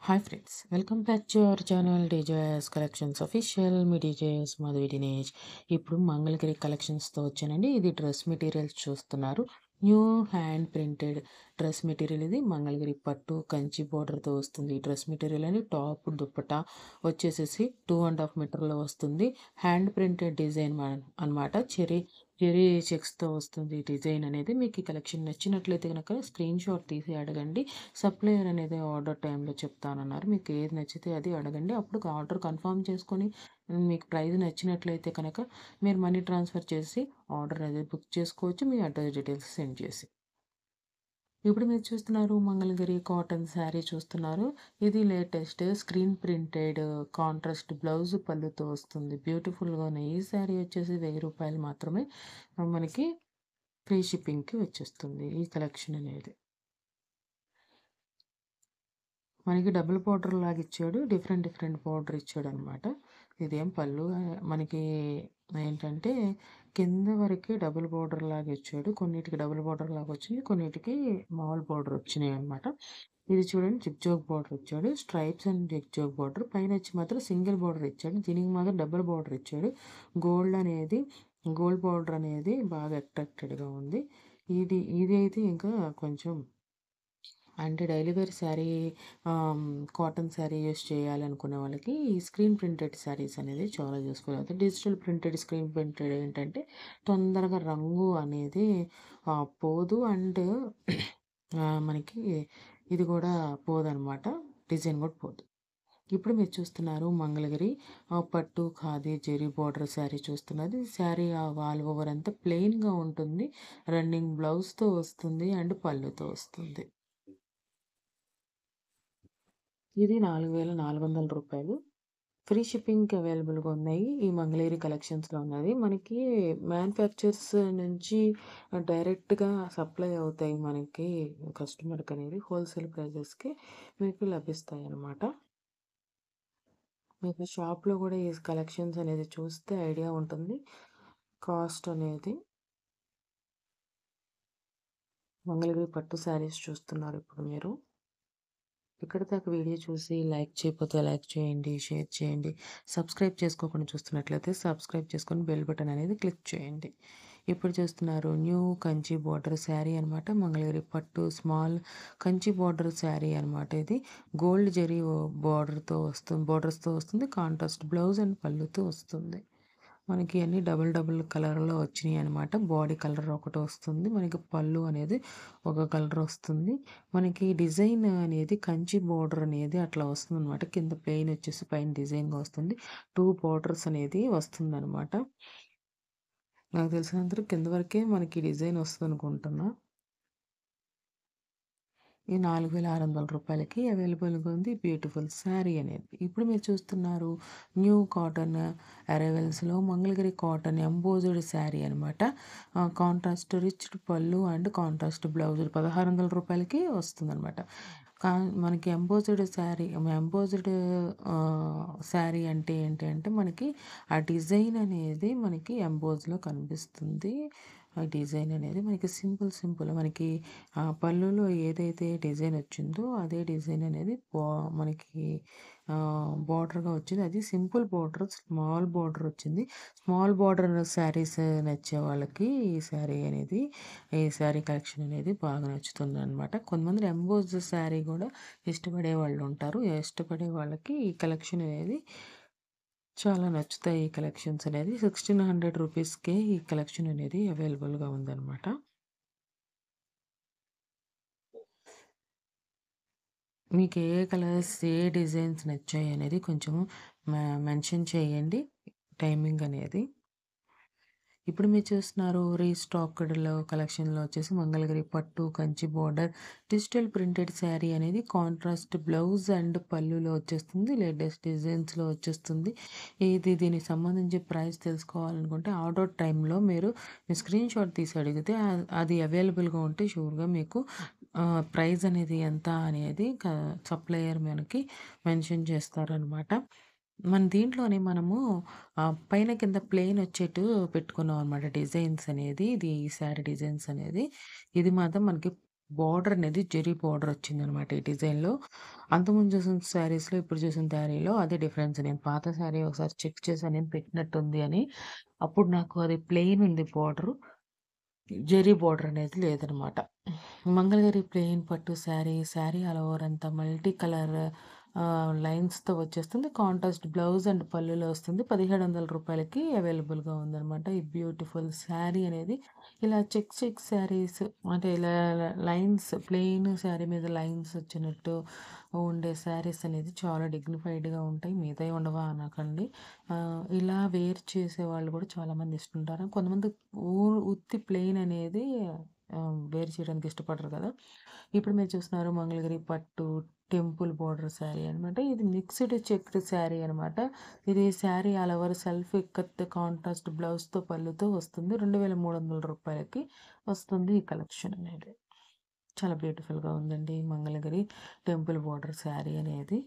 Hi friends, welcome back to our channel DJS collections official. Me DJS Madhavi Dinesh. ఇప్పుడు మంగళగిరి కలెక్షన్స్తో వచ్చానండి. ఇది dress materials చూస్తున్నారు. New hand printed dress material. ఇది మంగళగిరి పట్టు కంచి బోర్డర్తో వస్తుంది. ఈ డ్రెస్ మెటీరియల్ అని టాప్ దుప్పటా వచ్చేసేసి 2.5 మీటర్లో వస్తుంది. హ్యాండ్ ప్రింటెడ్ డిజైన్ అనమాట. చెరీ చెక్స్తో వస్తుంది ఈ డిజైన్ అనేది. మీకు ఈ కలెక్షన్ నచ్చినట్లయితే కనుక స్క్రీన్ షాట్ తీసి అడగండి. సప్లయర్ అనేది ఆర్డర్ టైంలో చెప్తానన్నారు. మీకు ఏది నచ్చితే అది అడగండి. అప్పుడు ఆర్డర్ కన్ఫర్మ్ చేసుకొని మీకు ప్రైస్ నచ్చినట్లయితే కనుక మీరు మనీ ట్రాన్స్ఫర్ చేసి ఆర్డర్ అనేది బుక్ చేసుకోవచ్చు, మీ అడ్రస్ డీటెయిల్స్ సెండ్ చేసి. ఇప్పుడు మీరు చూస్తున్నారు మంగళగిరి కాటన్ శారీ చూస్తున్నారు. ఇది latest screen printed contrast blouse పళ్ళుతో వస్తుంది. బ్యూటిఫుల్గా ఉన్నాయి. ఈ శారీ వచ్చేసి 1000 రూపాయలు మాత్రమే. మనకి ఫ్రీ షిప్పింగ్కి వచ్చేస్తుంది ఈ కలెక్షన్ అనేది. మనకి డబుల్ బార్డర్ లాగా ఇచ్చాడు. డిఫరెంట్ బార్డర్ ఇచ్చాడు అనమాట. ఇదేం పళ్ళు మనకి ఏంటంటే కింద వరకే డబుల్ బార్డర్ లాగా ఇచ్చాడు. కొన్నిటికి డబుల్ బార్డర్ లాగా వచ్చింది, కొన్నిటికి మామూలు బార్డర్ వచ్చినాయి అనమాట. ఇది చూడండి, జిగ్జాగ్ బార్డర్ ఇచ్చాడు. Stripes and zigzag border. పైన వచ్చి మాత్రం సింగిల్ బార్డర్ ఇచ్చాడు. దీనికి మాత్రం డబుల్ బార్డర్ ఇచ్చాడు. గోల్డ్ బార్డర్ అనేది బాగా అట్రాక్టెడ్గా ఉంది. ఇది అయితే ఇంకా కొంచెం అంటే daily wear sari, cotton sari use చేయాలనుకునే వాళ్ళకి ఈ స్క్రీన్ ప్రింటెడ్ శారీస్ అనేది చాలా యూస్ఫుల్ అవుతుంది. డిజిటల్ ప్రింటెడ్, స్క్రీన్ ప్రింటెడ్ ఏంటంటే తొందరగా రంగు అనేది పోదు. అండ్ మనకి ఇది కూడా పోదనమాట. డిజైన్ కూడా పోదు. ఇప్పుడు మీరు చూస్తున్నారు మంగళగిరి పట్టు ఖాదీ జెరీ బార్డర్ శారీ చూస్తున్నది. శారీ ఆల్ ఓవర్ అంతా ప్లెయిన్గా ఉంటుంది. రన్నింగ్ బ్లౌజ్తో వస్తుంది అండ్ పళ్ళుతో వస్తుంది. ఇది 4,400 రూపాయలు. ఫ్రీ షిప్పింగ్‌కి అవైలబుల్‌గా ఉన్నాయి. ఈ మంగళగిరి కలెక్షన్స్‌లో ఉన్నది. మనకి మ్యానుఫ్యాక్చర్స్ నుంచి డైరెక్ట్‌గా సప్లై అవుతాయి మనకి కస్టమర్‌కనేది. హోల్‌సేల్ ప్రైజెస్‌కి మీకు లభిస్తాయన్నమాట. మీకు షాప్‌లో కూడా ఈ కలెక్షన్స్ అనేది చూస్తే ఐడియా ఉంటుంది. కాస్ట్ అనేది. మంగళగిరి పట్టు శారీస్ చూస్తున్నారు ఇప్పుడు మీరు. ఇక్కడి దాకా వీడియో చూసి లైక్ చేయకపోతే లైక్ చేయండి, షేర్ చేయండి. సబ్స్క్రైబ్ చేసుకోకుండా చూస్తున్నట్లయితే సబ్స్క్రైబ్ చేసుకొని బెల్ బటన్ అనేది క్లిక్ చేయండి. ఇప్పుడు చూస్తున్నారు న్యూ కంచి బార్డర్ శారీ అనమాట. మంగళగిరి పట్టు స్మాల్ కంచి బార్డర్ శారీ అనమాట. ఇది గోల్డ్ జరీ బార్డర్స్తో వస్తుంది. కాంట్రాస్ట్ బ్లౌజ్ అండ్ పళ్ళుతో వస్తుంది. మనకి అన్ని డబుల్ కలర్‌లో వచ్చినాయి అనమాట. బాడీ కలర్ ఒకటి వస్తుంది. మనకి పళ్ళు అనేది ఒక కలర్ వస్తుంది. మనకి డిజైన్ అనేది కంచి బోర్డర్ అనేది అట్లా వస్తుందనమాట. కింద ప్లెయిన్ వచ్చేసి పైన డిజైన్‌గా వస్తుంది. 2 బోర్డర్స్ అనేది వస్తుందనమాట. నాకు తెలిసినంత వరకు కింద వరకే మనకి డిజైన్ వస్తుందనుకుంటున్నా. ఈ 4,600 రూపాయలకి అవైలబుల్‌గా ఉంది బ్యూటిఫుల్ శారీ అనేది. ఇప్పుడు మీరు చూస్తున్నారు న్యూ కాటన్ అరైవల్స్‌లో మంగళగిరి కాటన్ ఎంబోజ్డ్ శారీ అనమాట. కాంట్రాస్ట్ రిచ్డ్ పళ్ళు అండ్ కాంట్రాస్ట్ బ్లౌజ్ 1,600 రూపాయలకి వస్తుందనమాట. కా మనకి ఎంబోజ్డ్ శారీ అంటే ఏంటి అంటే మనకి ఆ డిజైన్ అనేది మనకి ఎంబోజ్‌లో కనిపిస్తుంది. ఆ డిజైన్ అనేది మనకి సింపుల్ మనకి పళ్ళులో ఏదైతే డిజైన్ వచ్చిందో అదే డిజైన్ అనేది మనకి బార్డర్‌గా వచ్చింది. అది సింపుల్ బార్డర్, స్మాల్ బార్డర్ వచ్చింది. స్మాల్ బార్డర్ శారీస్ నచ్చే వాళ్ళకి ఈ శారీ కలెక్షన్ అనేది బాగా నచ్చుతుందనమాట. కొంతమంది ఎంబోస్డ్ శారీ కూడా ఇష్టపడే వాళ్ళు ఉంటారు. ఇష్టపడే వాళ్ళకి ఈ కలెక్షన్ అనేది చాలా నచ్చుతాయి. ఈ కలెక్షన్స్ అనేది 1,600 రూపీస్‌కే ఈ కలెక్షన్ అనేది అవైలబుల్‌గా ఉందనమాట. మీకు ఏ కలర్స్, ఏ డిజైన్స్ నచ్చాయి అనేది కొంచెం మెన్షన్ చేయండి, టైమింగ్ అనేది. ఇప్పుడు మీరు చూస్తున్నారు రీస్టాక్డ్‌లో కలెక్షన్‌లో వచ్చేసి మంగళగిరి పట్టు Kanchi border digital printed sari అనేది కాంట్రాస్ట్ బ్లౌజ్ అండ్ పళ్ళులో వచ్చేస్తుంది. లేటెస్ట్ డిజైన్స్‌లో వచ్చేస్తుంది. దీనికి సంబంధించి ప్రైస్ తెలుసుకోవాలనుకుంటే ఆర్డర్ టైంలో మీరు మీ స్క్రీన్ షాట్ తీసి అడిగితే అది అవైలబుల్‌గా ఉంటే షూర్‌గా మీకు ప్రైస్ అనేది ఎంత అనేది సప్లయర్ మనకి మెన్షన్ చేస్తారనమాట. మన దీంట్లోనే మనము పైన కింద ప్లెయిన్ వచ్చేట్టు పెట్టుకున్నాం అనమాట డిజైన్స్ అనేది. ఇది ఈ శారీ డిజైన్స్ అనేది. ఇది మాత్రం మనకి బార్డర్ అనేది జెరీ బార్డర్ వచ్చిందనమాట ఈ డిజైన్‌లో. అంతకుముందు చూసిన శారీస్‌లో, ఇప్పుడు చూసిన శారీలో అదే డిఫరెన్స్. నేను పాత శారీ ఒకసారి చెక్ చేశాను నేను పెట్టినట్టుంది అని. అప్పుడు నాకు అది ప్లెయిన్ ఉంది బార్డరు. జెరీ బార్డర్ అనేది లేదనమాట. మంగళగిరి ప్లెయిన్ పట్టు శారీ, శారీ ఆల్ ఓవర్ అంతా మల్టీ కలర్ లైన్స్‌తో వచ్చేస్తుంది. కాంట్రాస్ట్ బ్లౌజ్ అండ్ పల్లులో వస్తుంది. రూ. 1700కి అవైలబుల్‌గా ఉందనమాట. ఈ బ్యూటిఫుల్ శారీ అనేది ఇలా చెక్స్ శారీస్ అంటే ఇలా లైన్స్ ప్లెయిన్ శారీ మీద లైన్స్ వచ్చినట్టు ఉండే శారీస్ అనేది చాలా డిగ్నిఫైడ్‌గా ఉంటాయి. మిగతాయి ఉండవా అనకండి. ఇలా వేర్ చేసేవాళ్ళు కూడా చాలామంది ఇష్టంటారు. కొంతమంది ఉత్తి ప్లెయిన్ అనేది వేర్ చేయడానికి ఇష్టపడరు కదా! ఇప్పుడు మీరు చూస్తున్నారు మంగళగిరి పట్టు టెంపుల్ బోర్డర్ శారీ అనమాట. ఇది మిక్స్డ్ చెక్డ్ శారీ అనమాట. ఇది sari all over self ikat contrast బ్లౌజ్‌తో పళ్ళుతో వస్తుంది. రూ. 2300కి వస్తుంది ఈ కలెక్షన్ అనేది. చాలా బ్యూటిఫుల్‌గా ఉందండి మంగళగిరి టెంపుల్ బోర్డర్ శారీ అనేది.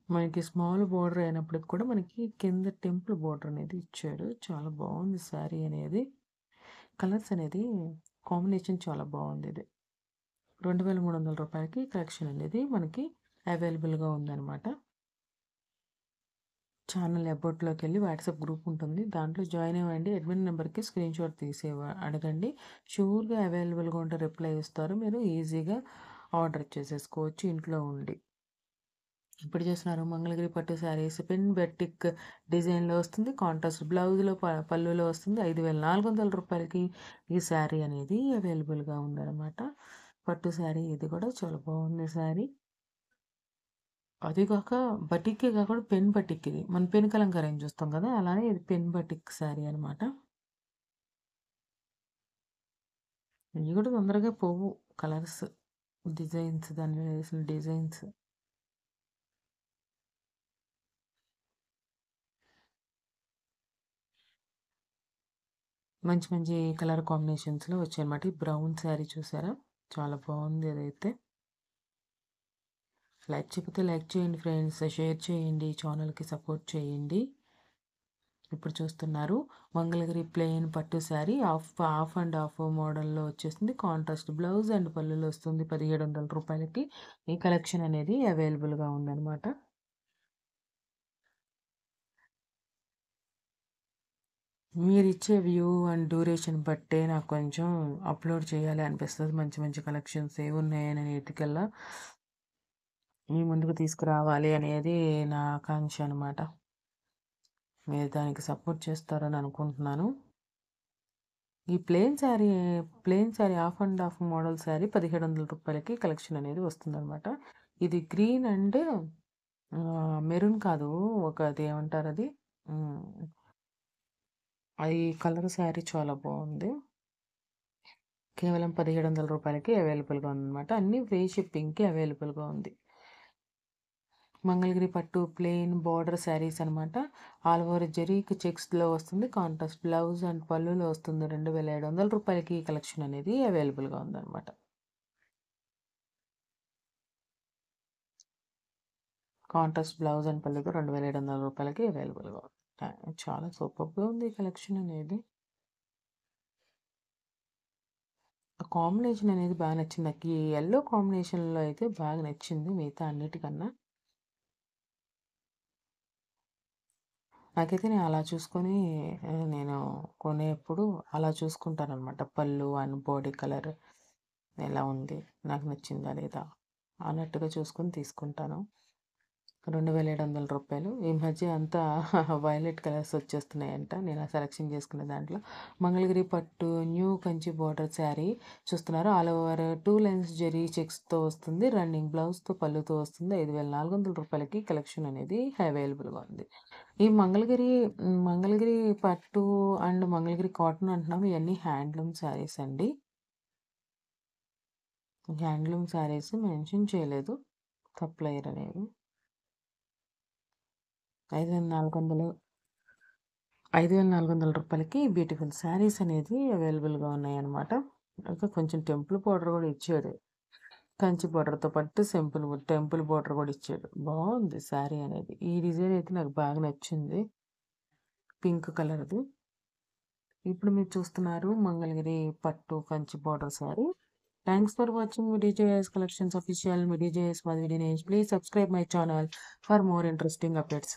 మనకి స్మాల్ బోర్డర్ అయినప్పటికి కూడా మనకి కింద టెంపుల్ బోర్డర్ అనేది ఇచ్చాడు. చాలా బాగుంది శారీ అనేది. కలర్స్ అనేది కాంబినేషన్ చాలా బాగుంది ఇది. రూ. 2300కి కలెక్షన్ అనేది మనకి అవైలబుల్‌గా ఉందనమాట. ఛానల్ అబౌట్‌లోకెళ్ళి వాట్సాప్ గ్రూప్ ఉంటుంది. దాంట్లో జాయిన్ అవ్వండి. అడ్మిన్ నెంబర్‌కి స్క్రీన్‌షాట్ తీసి అడగండి. షూర్‌గా అవైలబుల్‌గా ఉంటే రిప్లై ఇస్తారు. మీరు ఈజీగా ఆర్డర్ చేసేసుకోవచ్చు ఇంట్లో ఉండి. ఇప్పుడు చూస్తున్నారు మంగళగిరి పట్టు శారీస్ పెన్ బెట్టిక్ డిజైన్‌లో వస్తుంది. కాంట్రాస్ట్ బ్లౌజ్‌లో పల్లులో వస్తుంది. రూ. 5400కి ఈ శారీ అనేది అవైలబుల్‌గా ఉందనమాట. పట్టు శారీ ఇది కూడా చాలా బాగుంది శారీ. అది కాక బటికే కాకుండా పెన్ బటిక్ ఇది. మనం పెన్ కలంకారీ చూస్తాం కదా! అలానే ఇది పెన్ బటిక్ శారీ అనమాట. ఇవి కూడా తొందరగా పోవు కలర్స్, డిజైన్స్ దాని మీద వేసిన డిజైన్స్. మంచి మంచి కలర్ కాంబినేషన్స్‌లో వచ్చాయన్నమాట. ఈ బ్రౌన్ శారీ చూసారా? చాలా బాగుంది అదైతే. లైక్ చేయకపోతే లైక్ చేయండి ఫ్రెండ్స్. షేర్ చేయండి. ఛానల్‌కి సపోర్ట్ చేయండి. ఇప్పుడు చూస్తున్నారు మంగళగిరి ప్లెయిన్ పట్టు శారీ హాఫ్ అండ్ హాఫ్ మోడల్‌లో వచ్చేస్తుంది. కాంట్రాస్ట్ బ్లౌజ్ అండ్ పళ్ళులో వస్తుంది. రూ. 1700కి ఈ కలెక్షన్ అనేది అవైలబుల్‌గా ఉందన్నమాట. మీరిచ్చే వ్యూ అండ్ డ్యూరేషన్ బట్టే నాకు కొంచెం అప్‌లోడ్ చేయాలి అనిపిస్తది. మంచి మంచి కలెక్షన్స్ ఏవున్నాయని నీటికల్లా మీ ముందుకు తీసుకురావాలి అనేది నా ఆకాంక్ష అనమాట. మీరు దానికి సపోర్ట్ చేస్తారని అనుకుంటున్నాను. ఈ plain sari half and half model sari రూ. 1700కి కలెక్షన్ అనేది వస్తుందనమాట. ఇది గ్రీన్ అండ్ మెరూన్ కాదు. అది ఏమంటారది? హ్మ్. అది కలర్ శారీ చాలా బావుంది. కేవలం రూ. 1700కి అవైలబుల్‌గా ఉందనమాట. అన్నీ ఫ్రీ షిప్పింగ్‌కి అవైలబుల్‌గా ఉంది. మంగళగిరి పట్టు ప్లెయిన్ బోర్డర్ శారీస్ అనమాట. ఆల్ ఓవర్ జరీకి చెక్స్‌లో వస్తుంది. కాంట్రాస్ట్ బ్లౌజ్ అండ్ పళ్ళులో వస్తుంది. రూ. 2700కి ఈ కలెక్షన్ అనేది అవైలబుల్‌గా ఉందనమాట. కాంట్రాస్ట్ బ్లౌజ్ అండ్ పళ్ళుతో రూ. 2700కి అవైలబుల్‌గా ఉంది. చాలా సూపర్బ్‌గా ఉంది ఈ కలెక్షన్ అనేది. ఆ కాంబినేషన్ అనేది బాగా నచ్చింది. నాకు ఈ యెల్లో కాంబినేషన్‌లో అయితే బాగా నచ్చింది మిగతా అన్నిటికన్నా. నాకైతే నేను అలా చూసుకొని నేను కొనేప్పుడు అలా చూసుకుంటాననమాట. పళ్ళు అండ్ బాడీ కలర్ ఎలా ఉంది? నాకు నచ్చిందా లేదా? అన్నట్టుగా చూసుకొని తీసుకుంటాను. రూ. 2700. ఈ మధ్య అంతా వైలెట్ కలర్స్ వచ్చేస్తున్నాయంట. నేను ఆ సెలెక్షన్ చేసుకునే దాంట్లో. మంగళగిరి పట్టు న్యూ కంచి బోర్డర్ శారీ చూస్తున్నారు. ఆల్ ఓవర్ 2 లైన్స్ జరీ చెక్స్‌తో వస్తుంది. రన్నింగ్ బ్లౌజ్‌తో పళ్ళుతో వస్తుంది. రూ. 5400కి కలెక్షన్ అనేది అవైలబుల్‌గా ఉంది. ఈ మంగళగిరి పట్టు అండ్ మంగళగిరి కాటన్ అంటున్నాము. ఇయన్నీ హ్యాండ్లూమ్ శారీస్ అండి. హ్యాండ్లూమ్ శారీస్ మెన్షన్ చేయలేదు సప్లయర్ అనేది. 5400 రూ. 5400కి బ్యూటిఫుల్ శారీస్ అనేది అవైలబుల్‌గా ఉన్నాయన్నమాట. ఇంకా కొంచెం టెంపుల్ బోర్డర్ కూడా ఇచ్చాడు. కంచి బోర్డర్‌తో పాటు టెంపుల్ బోర్డర్ కూడా ఇచ్చాడు. బావుంది శారీ అనేది. ఈ డిజైన్ అయితే నాకు బాగా నచ్చింది. పింక్ కలర్‌ది. ఇప్పుడు మీరు చూస్తున్నారు మంగళగిరి పట్టు Kanchi border sari. Thanks for watching DJS Collections Official. DJS Madhvi Dinesh. Please subscribe my channel for more interesting updates.